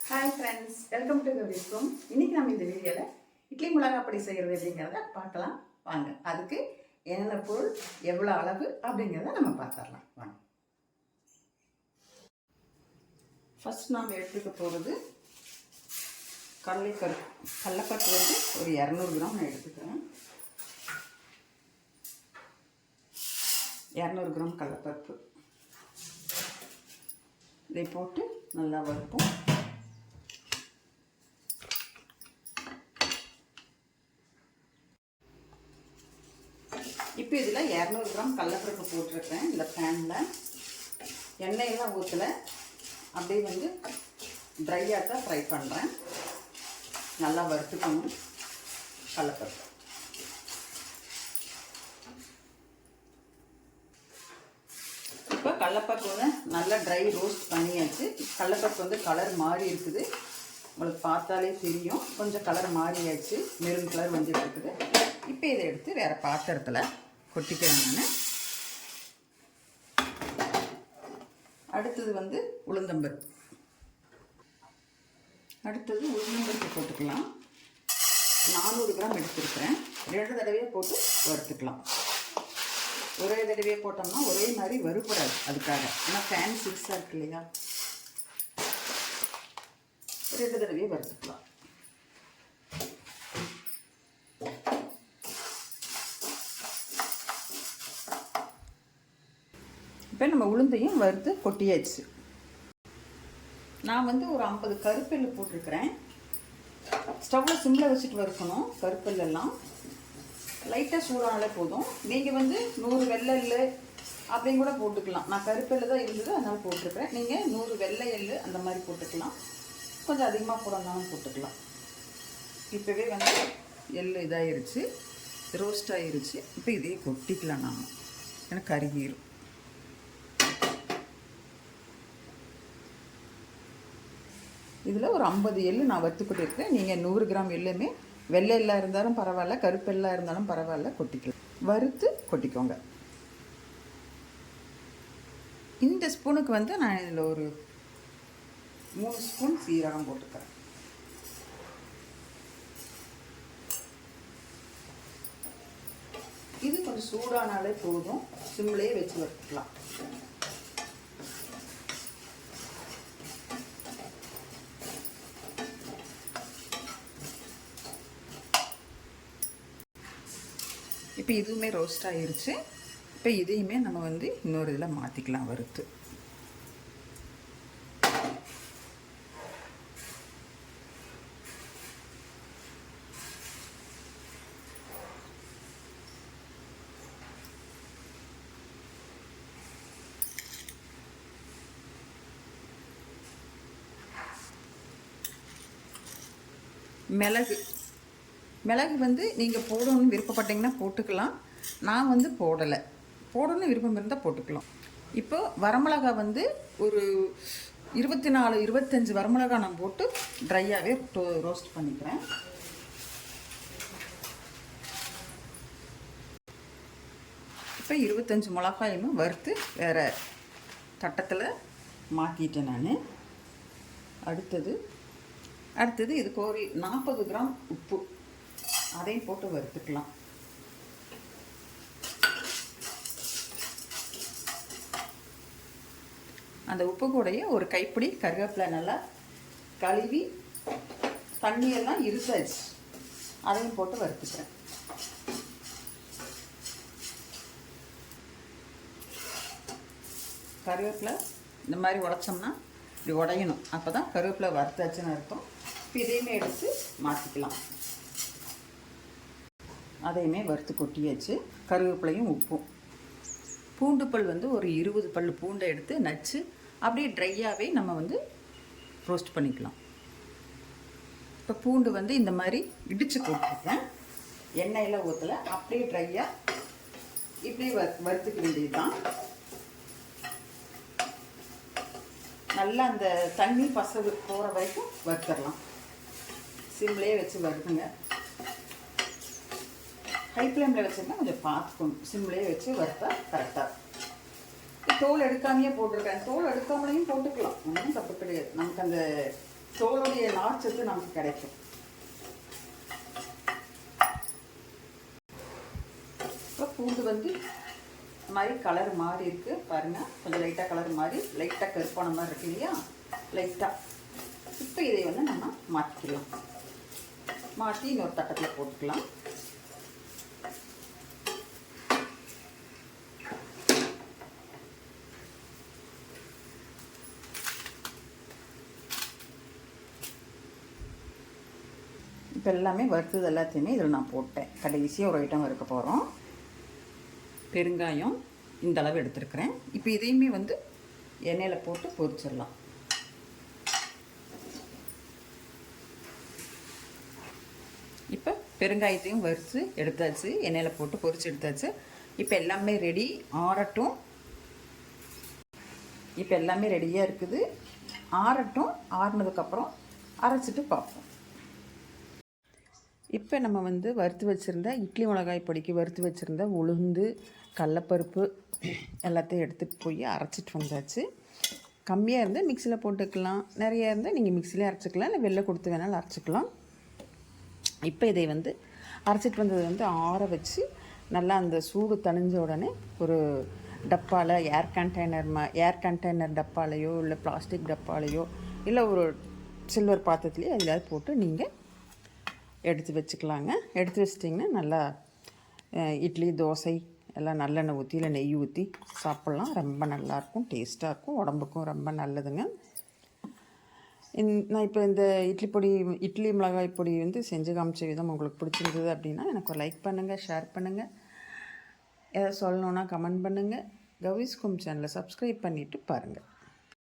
Hi friends, welcome to Gowri's home. இன்னைக்கு நம்ம இந்த வீடியோவில் இட்லி மிளகா அப்படி செய்கிறது அப்படிங்கிறத பார்க்கலாம் வாங்க. அதுக்கு என்னென்ன பொருள், எவ்வளோ அளவு அப்படிங்கிறத நம்ம பார்த்துடலாம் வாங்க. ஃபர்ஸ்ட் நாம் எடுத்துக்க போகிறது கடலைப்பருப்பு வந்து ஒரு 200 கிராம் நான் எடுத்துக்கிறேன். 200 கிராம் கடலைப்பருப்பு இதை போட்டு நல்லா வறுப்போம். இப்போ இதில் 200 கிராம் கடலைப்பருப்பு போட்டிருக்கேன். இந்த பேனில் எண்ணெயெல்லாம் ஊற்றலை, அப்படியே வந்து ட்ரையாக தான் ஃப்ரை பண்ணுறேன். நல்லா வறுத்துக்கணும் கடலைப்பருப்பு. இப்போ கடலைப்பருப்பு வந்து நல்லா ட்ரை ரோஸ்ட் பண்ணியாச்சு. கடலைப்பருப்பு வந்து கலர் மாறி இருக்குது, உங்களுக்கு பார்த்தாலே தெரியும். கொஞ்சம் கலர் மாறியாச்சு, மெரூன் கலர் வந்துட்டு இருக்குது. இப்போ இதை எடுத்து வேறு பாத்திரத்தில் கொட்டிக்கிறேன் நான். அடுத்தது வந்து உளுந்தம்பருப்பு போட்டுக்கலாம். 400 கிராம் எடுத்துருக்கிறேன். 2 தடவையாக போட்டு வறுத்துக்கலாம். ஒரே தடவையாக போட்டோம்னா ஒரே மாதிரி வறுப்படாது, அதுக்காக. ஏன்னா ஃபேன் சிக்ஸாக இருக்கு இல்லையா, 2 தடவையாக வறுத்துக்கலாம். இப்போ நம்ம உளுந்தையும் வறுத்து கொட்டியாச்சு. நான் வந்து ஒரு 50 கருப்பெல்லு போட்டிருக்கிறேன். ஸ்டவ்வில் சிம்மில் வச்சுட்டு வறுக்கணும். கருப்பெல்லாம் லைட்டாக சூடானாலே போதும். நீங்கள் வந்து 100 வெள்ளை எள்ளு அப்படின்னு கூட போட்டுக்கலாம். நான் கருப்பெல்லு தான் இருந்தது, அதனால் போட்டிருக்கிறேன். நீங்கள் 100 வெள்ளை எள்ளு அந்த மாதிரி போட்டுக்கலாம். கொஞ்சம் அதிகமாக போடணும்னாலும் போட்டுக்கலாம். இப்போவே வந்து எள்ளு இதாகிருச்சு, ரோஸ்ட் ஆகிருச்சு. இப்போ இதையே கொட்டிக்கலாம். நாம் எனக்கு கருகிரும். இதில் ஒரு 50 எள்ளு நான் வறுத்துக்கிட்டு இருக்கேன். நீங்கள் 100 கிராம் எள்ளுமே வெள்ளை எல்லாம் இருந்தாலும் பரவாயில்ல, கருப்பெல்லாம் இருந்தாலும் பரவாயில்ல, கொட்டிக்கலாம். வறுத்து கொட்டிக்கோங்க. இந்த ஸ்பூனுக்கு வந்து நான் இதில் ஒரு 3 ஸ்பூன் சீரகம் போட்டுக்கிறேன். இது கொஞ்சம் சூடானாலே போதும், சிம்லேயே வச்சு வறுத்துக்கலாம். இப்போ இதுவுமே ரோஸ்ட் ஆகிருச்சு. இப்போ இதையுமே நம்ம வந்து இன்னொரு இதில் மாற்றிக்கலாம் வறுத்து. மிளகு வந்து நீங்கள் போடணும்னு விருப்பப்பட்டீங்கன்னா போட்டுக்கலாம். நான் வந்து போடணும்னு விருப்பம் இருந்தால் போட்டுக்கலாம். இப்போ வரமிளகா வந்து ஒரு 24-25 வரமிளகா நான் போட்டு ட்ரையாகவே ரோஸ்ட் பண்ணிக்கிறேன். இப்போ 25 மிளகாயும் வறுத்து வேறு தட்டத்தில் மாற்றிட்டேன் நான். அடுத்தது இதுக்கு ஒரு 40 கிராம் உப்பு, அதையும் போட்டு வறுத்துக்கலாம். அந்த உப்பு கூடையே ஒரு கைப்பிடி கருவேப்பிலை நல்லா கழுவி தண்ணியெல்லாம் இருசாச்சு, அதையும் போட்டு வறுத்துக்கிறேன். கருவேப்பிலை இந்த மாதிரி உடைச்சோம்னா இப்படி உடையணும், அப்போ தான் கருவேப்பிலை வறுத்தாச்சுன்னு அர்த்தம். இப்போ இதையுமே எடுத்து மாற்றிக்கலாம். அதையுமே வறுத்து கொட்டியாச்சு. கருவேப்பிலையும் உப்பும். பூண்டு பல் வந்து ஒரு 20 பல் பூண்டை எடுத்து நச்சு அப்படியே ட்ரையாகவே நம்ம வந்து ரோஸ்ட் பண்ணிக்கலாம். இப்போ பூண்டு வந்து இந்த மாதிரி இடித்து போட்டுருக்கேன். எண்ணெயில் ஊற்றலை, அப்படியே ட்ரையாக இப்படி வறுத்துக்க வேண்டியது தான். நல்லா அந்த தண்ணி பசவு போகிற வரைக்கும் வறுத்துடலாம். சிம்லேயே வச்சு வறுக்குங்க. ஹை ஃப்ளேமில் வச்சுருந்தா கொஞ்சம் பார்த்துக்கணும். சிம்லேயே வச்சு வறுத்தா கரெக்டாக. தோல் எடுக்காமையே போட்டிருக்கேன். தோல் எடுக்காமலையும் போட்டுக்கலாம், ஒன்றும் தப்பு கிடையாது. நமக்கு அந்த தோலுடைய நார்ச்சத்து நமக்கு கிடைக்கும். இப்போ பூண்டு வந்து இந்த மாதிரி கலர் மாறி இருக்குது பாருங்கள். கொஞ்சம் லைட்டாக கலர் மாறி லைட்டாக கருப்பான மாதிரி இருக்கு இல்லையா, லைட்டாக. இப்போ இதை வந்து நம்ம மாற்றிக்கலாம். மாற்றி இன்னொரு தட்டத்தில் போட்டுக்கலாம். இப்போ எல்லாமே வறுத்தது எல்லாத்தையுமே இதில் நான் போட்டேன். கடைசியாக ஒரு ஐட்டம் வறுக்க போகிறோம். பெருங்காயம் இந்த அளவு எடுத்துருக்கிறேன். இப்போ இதையுமே வந்து எண்ணெயில் போட்டு பொரிச்சிடலாம். இப்போ பெருங்காயத்தையும் வறுத்து எடுத்தாச்சு, எண்ணெயில் போட்டு பொரிச்சு எடுத்தாச்சு. இப்போ எல்லாமே ரெடி, ஆறட்டும். இப்போ எல்லாமே ரெடியாக இருக்குது, ஆறட்டும். ஆறுனதுக்கப்புறம் அரைச்சிட்டு பார்ப்போம். இப்போ நம்ம வந்து வறுத்து வச்சுருந்த இட்லி மிளகாய் பொடிக்கு வறுத்து வச்சுருந்த உளுந்து, கடலப்பருப்பு எல்லாத்தையும் எடுத்துகிட்டு போய் அரைச்சிட்டு வந்தாச்சு. கம்மியாக இருந்தால் மிக்சியில் போட்டுக்கலாம், நிறையா இருந்தால் நீங்கள் மிக்சிலே அரைச்சிக்கலாம், இல்லை வெளில கொடுத்து வேணாலும் அரைச்சிக்கலாம். இப்போ இதை வந்து அரைச்சிட்டு வந்ததை வந்து ஆற வச்சு நல்லா அந்த சூடு தணிஞ்ச உடனே ஒரு டப்பாவில் ஏர் கண்டெய்னர் டப்பாலையோ இல்லை பிளாஸ்டிக் டப்பாலையோ இல்லை ஒரு சில்வர் பாத்திரத்துலேயோ அதில் போட்டு நீங்கள் எடுத்து வச்சுக்கலாங்க. எடுத்து வச்சிட்டிங்கன்னா நல்லா இட்லி, தோசை எல்லாம் நல்லெண்ணெய் ஊற்றி இல்லை நெய் ஊற்றி சாப்பிட்லாம். ரொம்ப நல்லாயிருக்கும், டேஸ்ட்டாக இருக்கும், உடம்புக்கும் ரொம்ப நல்லதுங்க. நான் இப்போ இந்த இட்லி மிளகாய் பொடி வந்து செஞ்சு காமிச்ச விதம் உங்களுக்கு பிடிச்சிருந்தது அப்படின்னா எனக்கு ஒரு லைக் பண்ணுங்கள், ஷேர் பண்ணுங்கள். எதாவது சொல்லணுன்னா கமெண்ட் பண்ணுங்கள். கௌரிஸ் ஹோம் சேனலை சப்ஸ்கிரைப் பண்ணிவிட்டு பாருங்கள்.